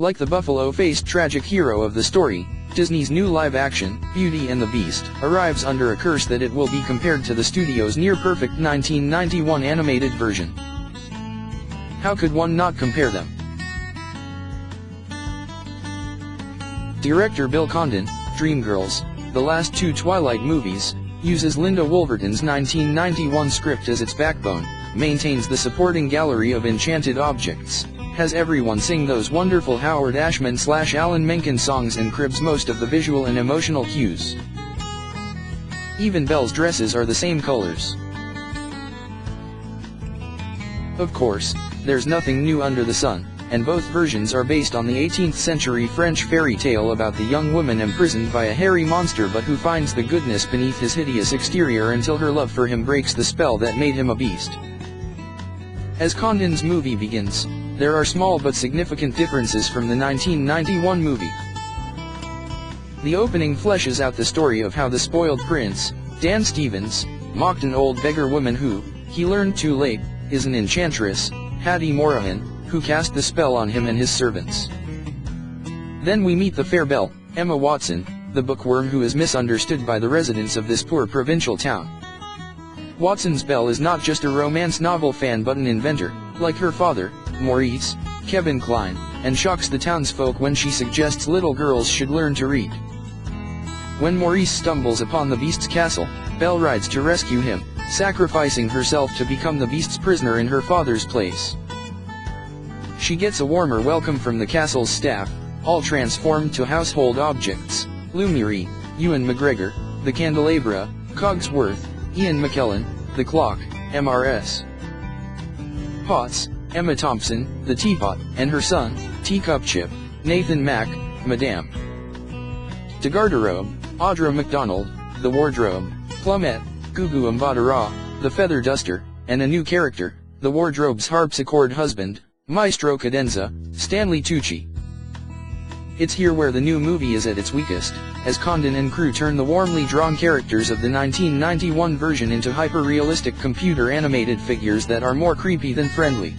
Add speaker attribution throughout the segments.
Speaker 1: Like the buffalo-faced tragic hero of the story, Disney's new live-action, Beauty and the Beast, arrives under a curse that it will be compared to the studio's near-perfect 1991 animated version. How could one not compare them? Director Bill Condon, Dreamgirls, the last two Twilight movies, uses Linda Woolverton's 1991 script as its backbone, maintains the supporting gallery of enchanted objects, has everyone sing those wonderful Howard Ashman/Alan Menken songs, and cribs most of the visual and emotional cues. Even Belle's dresses are the same colors. Of course, there's nothing new under the sun, and both versions are based on the 18th century French fairy tale about the young woman imprisoned by a hairy monster but who finds the goodness beneath his hideous exterior until her love for him breaks the spell that made him a beast. As Condon's movie begins, there are small but significant differences from the 1991 movie. The opening fleshes out the story of how the spoiled prince, Dan Stevens, mocked an old beggar woman who, he learned too late, is an enchantress, Hattie Morahan, who cast the spell on him and his servants. Then we meet the fair Belle, Emma Watson, the bookworm who is misunderstood by the residents of this poor provincial town. Watson's Belle is not just a romance novel fan but an inventor, like her father, Maurice, Kevin Kline, and shocks the townsfolk when she suggests little girls should learn to read. When Maurice stumbles upon the Beast's castle, Belle rides to rescue him, sacrificing herself to become the Beast's prisoner in her father's place. She gets a warmer welcome from the castle's staff, all transformed to household objects: Lumiere, Ewan McGregor, the candelabra, Cogsworth, Ian McKellen, the clock, MRS. Potts, Emma Thompson, the teapot, and her son, Teacup Chip, Nathan Mack, Madame. De Garderobe, Audra McDonald, the wardrobe, Plumette, Gugu Mbatha-Raw, the feather duster, and a new character, the wardrobe's harpsichord husband, Maestro Cadenza, Stanley Tucci. It's here where the new movie is at its weakest, as Condon and crew turn the warmly drawn characters of the 1991 version into hyper-realistic computer-animated figures that are more creepy than friendly.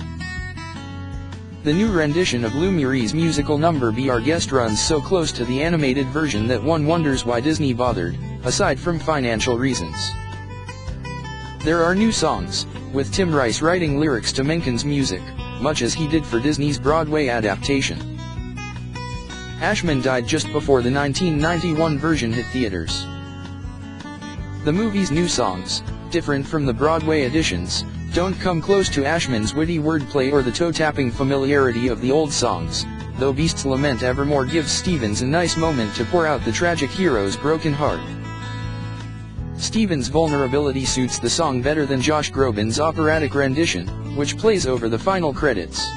Speaker 1: The new rendition of Lumiere's musical number Be Our Guest runs so close to the animated version that one wonders why Disney bothered, aside from financial reasons. There are new songs, with Tim Rice writing lyrics to Menken's music, much as he did for Disney's Broadway adaptation. Ashman died just before the 1991 version hit theaters. The movie's new songs, different from the Broadway editions, don't come close to Ashman's witty wordplay or the toe-tapping familiarity of the old songs, though Beast's Lament evermore gives Stevens a nice moment to pour out the tragic hero's broken heart. Stevens' vulnerability suits the song better than Josh Groban's operatic rendition, which plays over the final credits.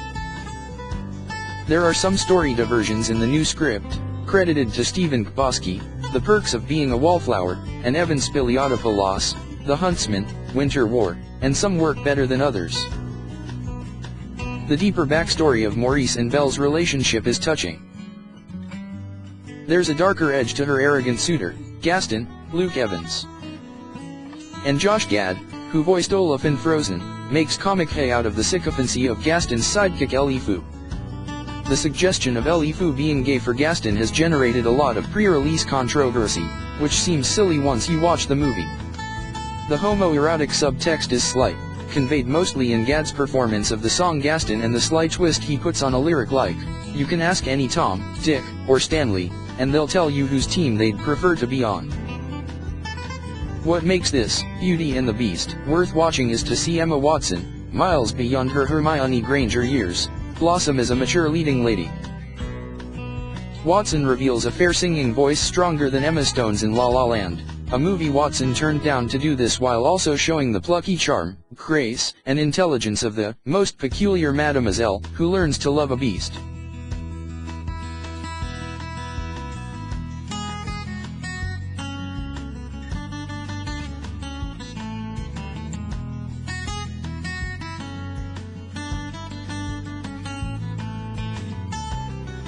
Speaker 1: There are some story diversions in the new script, credited to Stephen Kbosky: The Perks of Being a Wallflower, and Evan Spiliotopoulos, The Huntsman, Winter War, and some work better than others. The deeper backstory of Maurice and Belle's relationship is touching. There's a darker edge to her arrogant suitor, Gaston, Luke Evans. And Josh Gad, who voiced Olaf in Frozen, makes comic hay out of the sycophancy of Gaston's sidekick Elifu. The suggestion of Elifu being gay for Gaston has generated a lot of pre-release controversy, which seems silly once you watch the movie. The homoerotic subtext is slight, conveyed mostly in Gad's performance of the song Gaston and the sly twist he puts on a lyric like, "You can ask any Tom, Dick, or Stanley, and they'll tell you whose team they'd prefer to be on." What makes this, Beauty and the Beast, worth watching is to see Emma Watson, miles beyond her Hermione Granger years, blossom as a mature leading lady. Watson reveals a fair singing voice stronger than Emma Stone's in La La Land, a movie Watson turned down to do this while also showing the plucky charm, grace, and intelligence of the most peculiar mademoiselle who learns to love a beast.